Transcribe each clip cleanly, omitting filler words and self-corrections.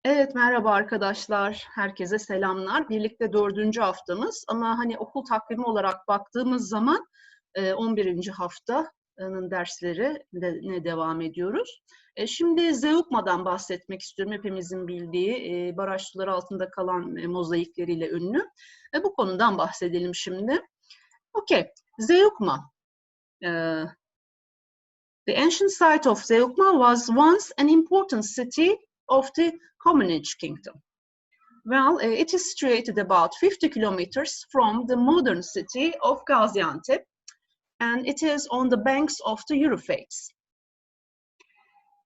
Evet, merhaba arkadaşlar. Herkese selamlar. Birlikte 4. haftamız ama hani okul takvimi olarak baktığımız zaman 11. haftanın derslerine devam ediyoruz. Şimdi Zeugma'dan bahsetmek istiyorum. Hepimizin bildiği baraj suları altında kalan mozaikleriyle ünlü. Bu konudan bahsedelim şimdi. Okay, Zeugma. The ancient site of Zeugma was once an important city of the Commonwealth Kingdom. Well, it is situated about 50 kilometers from the modern city of Gaziantep, and it is on the banks of the Euphrates.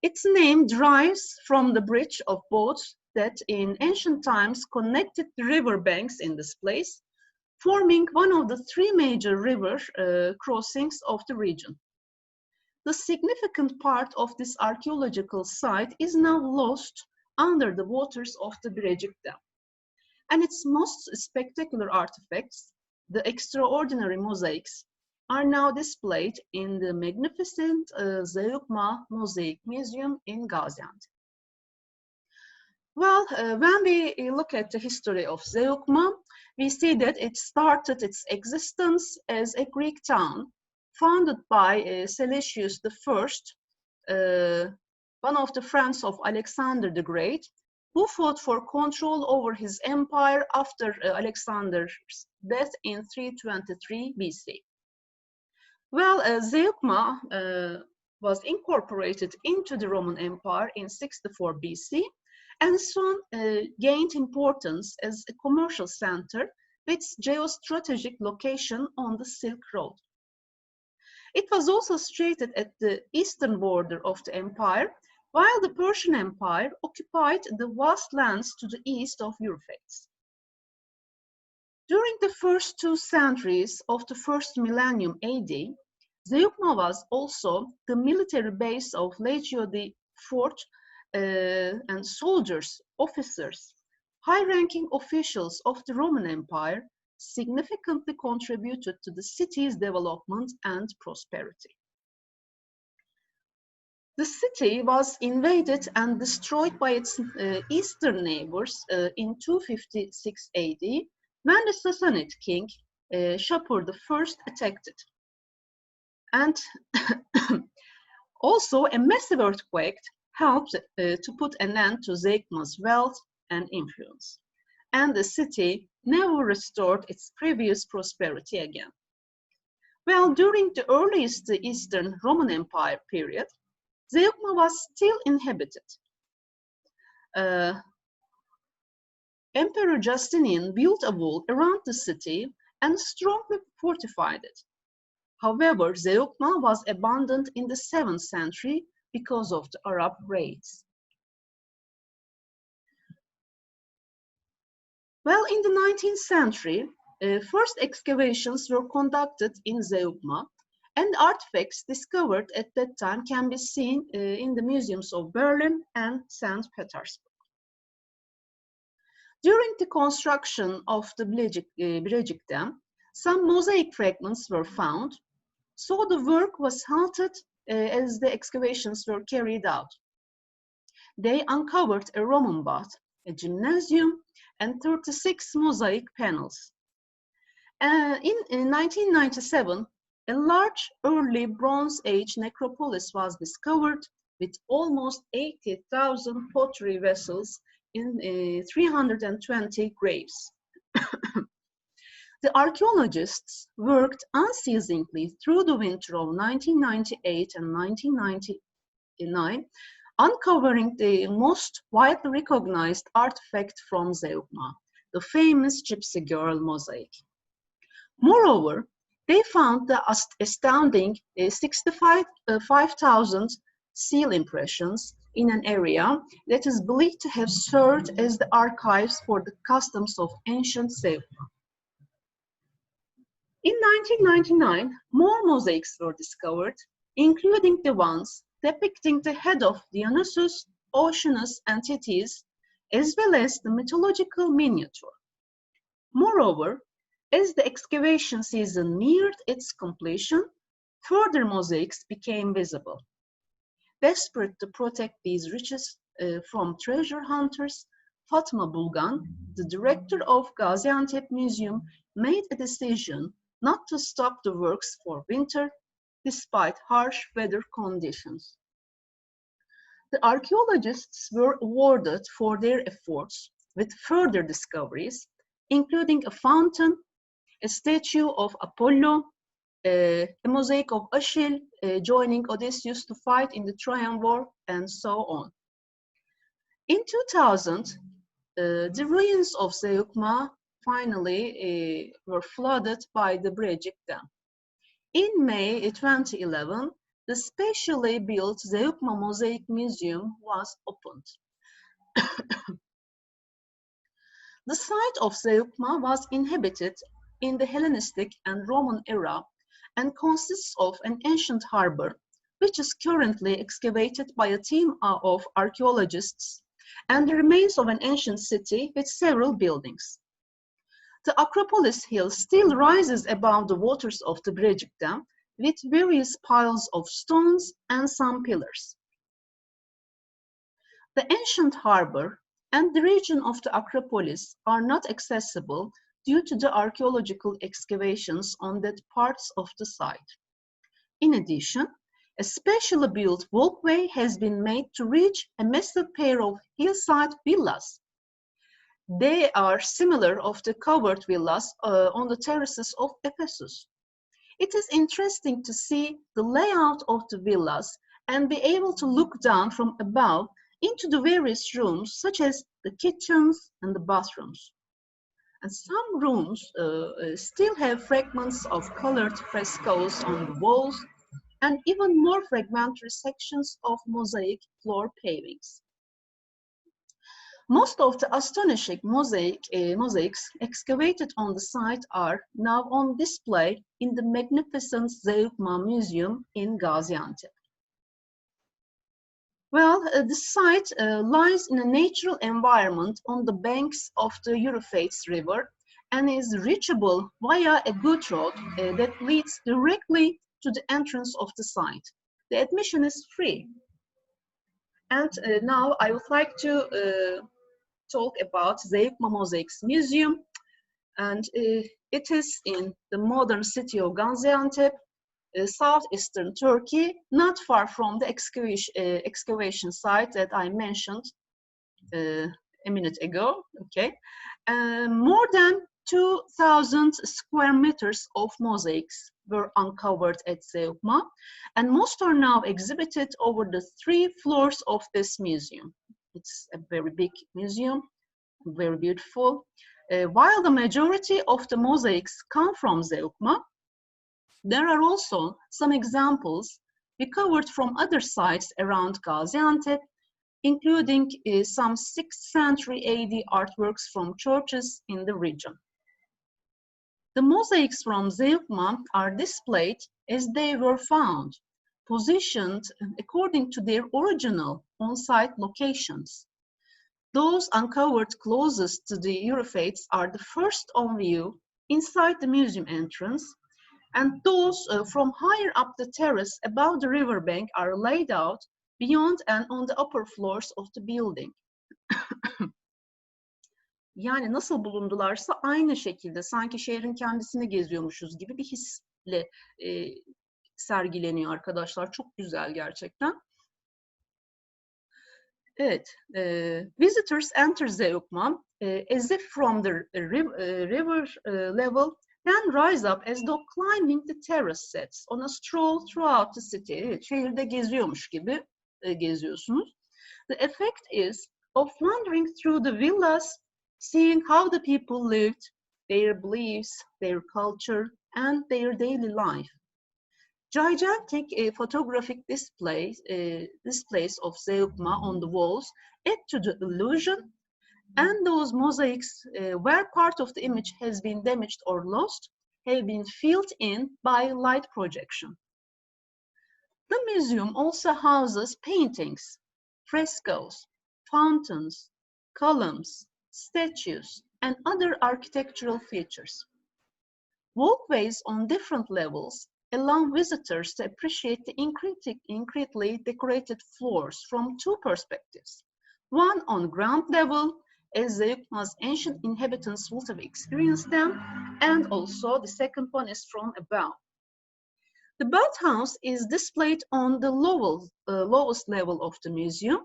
Its name derives from the bridge of boats that in ancient times connected the river banks in this place, forming one of the three major river crossings of the region. The significant part of this archaeological site is now lost under the waters of the Birecik Dam. And its most spectacular artifacts, the extraordinary mosaics, are now displayed in the magnificent Zeugma Mosaic Museum in Gaziantep. Well, when we look at the history of Zeugma, we see that it started its existence as a Greek town founded by Seleucus I, one of the friends of Alexander the Great, who fought for control over his empire after Alexander's death in 323 BC. Well, Zeugma was incorporated into the Roman Empire in 64 BC and soon gained importance as a commercial center with its geostrategic location on the Silk Road. It was also situated at the eastern border of the empire, while the Persian Empire occupied the vast lands to the east of Euphrates. During the first 2 centuries of the first millennium AD, Zeugma was also the military base of Legio IV and soldiers, officers, high-ranking officials of the Roman Empire significantly contributed to the city's development and prosperity. The city was invaded and destroyed by its eastern neighbors in 256 AD when the Sassanid king Shapur I attacked it. And also a massive earthquake helped to put an end to Zeugma's wealth and influence. And the city never restored its previous prosperity again. Well, during the earliest Eastern Roman Empire period, Zeugma was still inhabited. Emperor Justinian built a wall around the city and strongly fortified it. However, Zeugma was abandoned in the 7th century because of the Arab raids. Well, in the 19th century, first excavations were conducted in Zeugma, and artifacts discovered at that time can be seen in the museums of Berlin and St. Petersburg. During the construction of the Birecik Dam, some mosaic fragments were found, so the work was halted as the excavations were carried out. They uncovered a Roman bath, a gymnasium, and 36 mosaic panels. In 1997, a large early Bronze Age necropolis was discovered with almost 80,000 pottery vessels in 320 graves. The archaeologists worked unceasingly through the winter of 1998 and 1999, uncovering the most widely recognized artifact from Zeugma, the famous Gypsy Girl mosaic. Moreover, they found the astounding 65,000 seal impressions in an area that is believed to have served as the archives for the customs of ancient Zeugma. In 1999, more mosaics were discovered, including the ones depicting the head of Dionysus, Oceanus, and Thetis, as well as the mythological miniature. Moreover, as the excavation season neared its completion, further mosaics became visible. Desperate to protect these from treasure hunters, Fatma Bulgan, the director of Gaziantep Museum, made a decision not to stop the works for winter despite harsh weather conditions. The archaeologists were awarded for their efforts with further discoveries, including a fountain, a statue of Apollo, a mosaic of Achilles joining Odysseus to fight in the Trojan War, and so on. In 2000, the ruins of Zeugma finally were flooded by the Brecik Dam. In May 2011, the specially built Zeugma Mosaic Museum was opened. The site of Zeugma was inhabited in the Hellenistic and Roman era and consists of an ancient harbor, which is currently excavated by a team of archaeologists, and the remains of an ancient city with several buildings. The Acropolis Hill still rises above the waters of the Brecik Dam with various piles of stones and some pillars. The ancient harbor and the region of the Acropolis are not accessible due to the archaeological excavations on that parts of the site. In addition, a specially built walkway has been made to reach a massive pair of hillside villas. They are similar of the covered villas on the terraces of Ephesus. It is interesting to see the layout of the villas and be able to look down from above into the various rooms, such as the kitchens and the bathrooms. And some rooms still have fragments of colored frescoes on the walls and even more fragmentary sections of mosaic floor pavings. Most of the astonishing mosaics excavated on the site are now on display in the magnificent Zeugma Museum in Gaziantep. Well, the site lies in a natural environment on the banks of the Euphrates River and is reachable via a good road that leads directly to the entrance of the site. The admission is free. And now I would like to talk about Zeugma Mosaics Museum, and it is in the modern city of Gaziantep, southeastern Turkey, not far from the excavation site that I mentioned a minute ago. Okay, more than 2,000 square meters of mosaics were uncovered at Zeugma, and most are now exhibited over the 3 floors of this museum. It's a very big museum, very beautiful. While the majority of the mosaics come from Zeugma, there are also some examples recovered from other sites around Gaziantep, including some 6th century AD artworks from churches in the region. The mosaics from Zeugma are displayed as they were found, positioned according to their original on-site locations. Those uncovered closest to the Euphrates are the first on view inside the museum entrance, and those from higher up the terrace above the riverbank are laid out beyond and on the upper floors of the building. Yani nasıl bulundularsa aynı şekilde sanki şehrin kendisini geziyormuşuz gibi bir hisle sergileniyor arkadaşlar. Çok güzel gerçekten. Evet, visitors enter Zeugma as if from the river level, then rise up as though climbing the terrace sets on a stroll throughout the city. Evet, şehirde geziyormuş gibi geziyorsunuz. The effect is of wandering through the villas, seeing how the people lived, their beliefs, their culture, and their daily life. Gigantic photographic displays of Zeugma on the walls add to the illusion, and those mosaics where part of the image has been damaged or lost have been filled in by light projection. The museum also houses paintings, frescoes, fountains, columns, statues, and other architectural features. Walkways on different levels allow visitors to appreciate the intricately decorated floors from 2 perspectives, one on ground level, as Zeugma's ancient inhabitants would have experienced them, and also the second one is from above. The boathouse is displayed on the lowest level of the museum,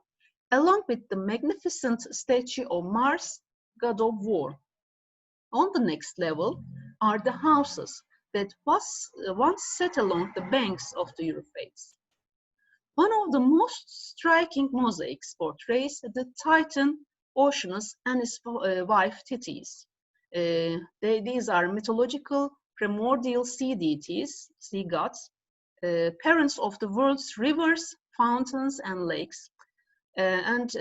along with the magnificent statue of Mars, god of war. On the next level are the houses that once sat along the banks of the Euphrates. One of the most striking mosaics portrays the Titan Oceanus and his wife Thetis. These are mythological primordial sea deities, sea gods, parents of the world's rivers, fountains, and lakes. And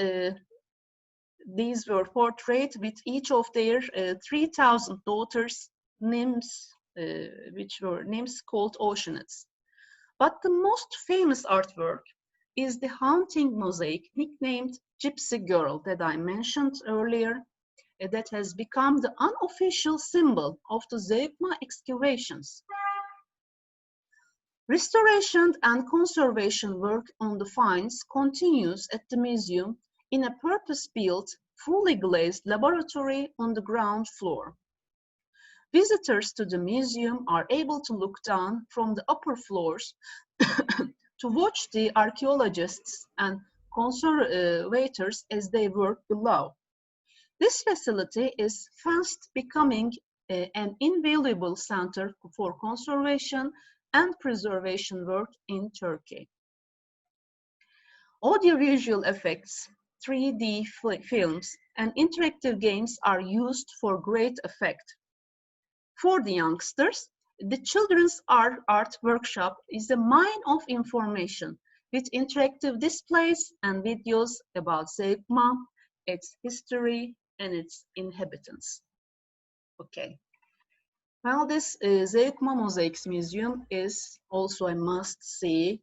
these were portrayed with each of their 3,000 daughters, nymphs, which were nymphs called oceanids. But the most famous artwork is the haunting mosaic nicknamed Gypsy Girl that I mentioned earlier, that has become the unofficial symbol of the Zeugma excavations. Restoration and conservation work on the finds continues at the museum in a purpose-built, fully glazed laboratory on the ground floor. Visitors to the museum are able to look down from the upper floors to watch the archaeologists and conservators as they work below. This facility is fast becoming an invaluable center for conservation and preservation work in Turkey. Audiovisual effects, 3D films, and interactive games are used for great effect. For the youngsters, the Children's Art Workshop is a mine of information with interactive displays and videos about Zeugma, its history, and its inhabitants. Okay. Well, this Zeugma Mosaics Museum is also a must-see.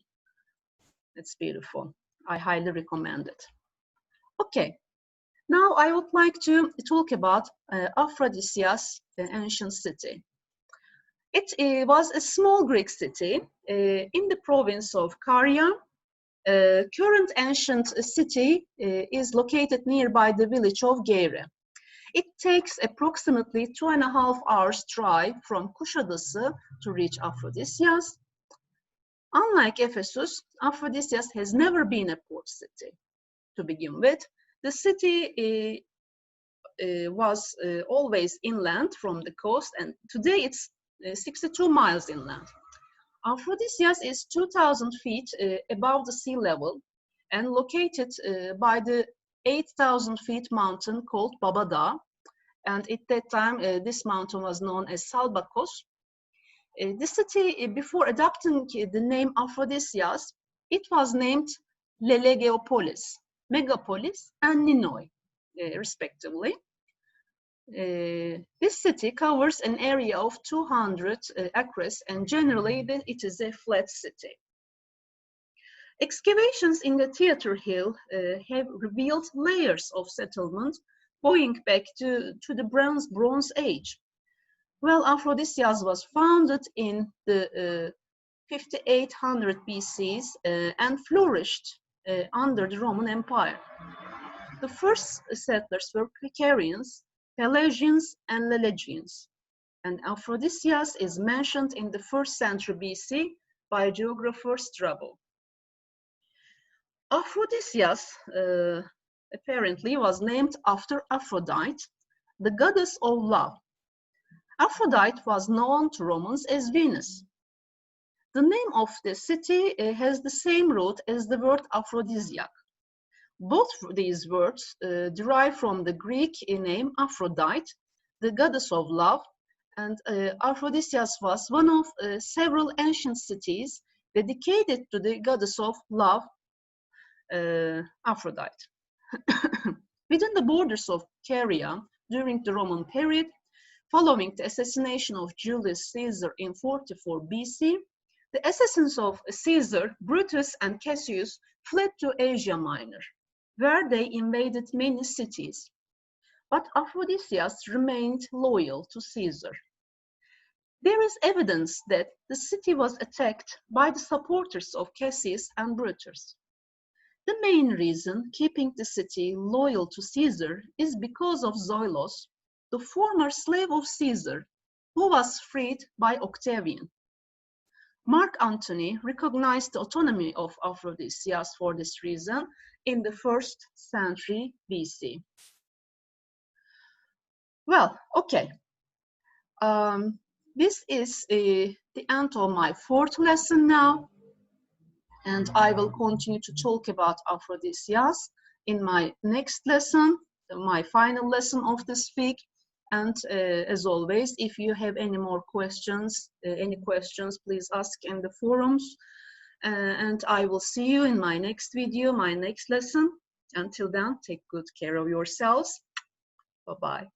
It's beautiful. I highly recommend it. Okay. Now I would like to talk about Aphrodisias, the ancient city. It was a small Greek city in the province of Caria. Current ancient city is located nearby the village of Geyre. It takes approximately 2.5 hours drive from Kuşadası to reach Aphrodisias. Unlike Ephesus, Aphrodisias has never been a port city. To begin with, the city was always inland from the coast, and today it's 62 miles inland. Aphrodisias is 2,000 feet above the sea level and located by the 8,000 feet mountain called Babada. And at that time, this mountain was known as Salbakos. The city, before adopting the name Aphrodisias, it was named Lelegeopolis, Megapolis, and Ninoi, respectively. This city covers an area of 200 acres, and generally it is a flat city. Excavations in the Theatre Hill have revealed layers of settlement going back to the Bronze Age. Well, Aphrodisias was founded in the 5800 BCs and flourished under the Roman Empire. The first settlers were Crecarians, Pelagians, and Lelegians. And Aphrodisias is mentioned in the 1st century BC by geographer Strabo. Aphrodisias apparently was named after Aphrodite, the goddess of love. Aphrodite was known to Romans as Venus. The name of the city has the same root as the word aphrodisiac. Both these words derive from the Greek name Aphrodite, the goddess of love, and Aphrodisias was one of several ancient cities dedicated to the goddess of love, Aphrodite. Within the borders of Caria, during the Roman period, following the assassination of Julius Caesar in 44 BC, the assassins of Caesar, Brutus, and Cassius fled to Asia Minor, where they invaded many cities. But Aphrodisias remained loyal to Caesar. There is evidence that the city was attacked by the supporters of Cassius and Brutus. The main reason keeping the city loyal to Caesar is because of Zoilos, the former slave of Caesar, who was freed by Octavian. Mark Antony recognized the autonomy of Aphrodisias for this reason in the 1st century BC. Well, okay. This is the end of my 4th lesson now, and I will continue to talk about Aphrodisias in my next lesson, my final lesson of this week. And as always, if you have any more questions, please ask in the forums. And I will see you in my next video, my next lesson. Until then, take good care of yourselves. Bye-bye.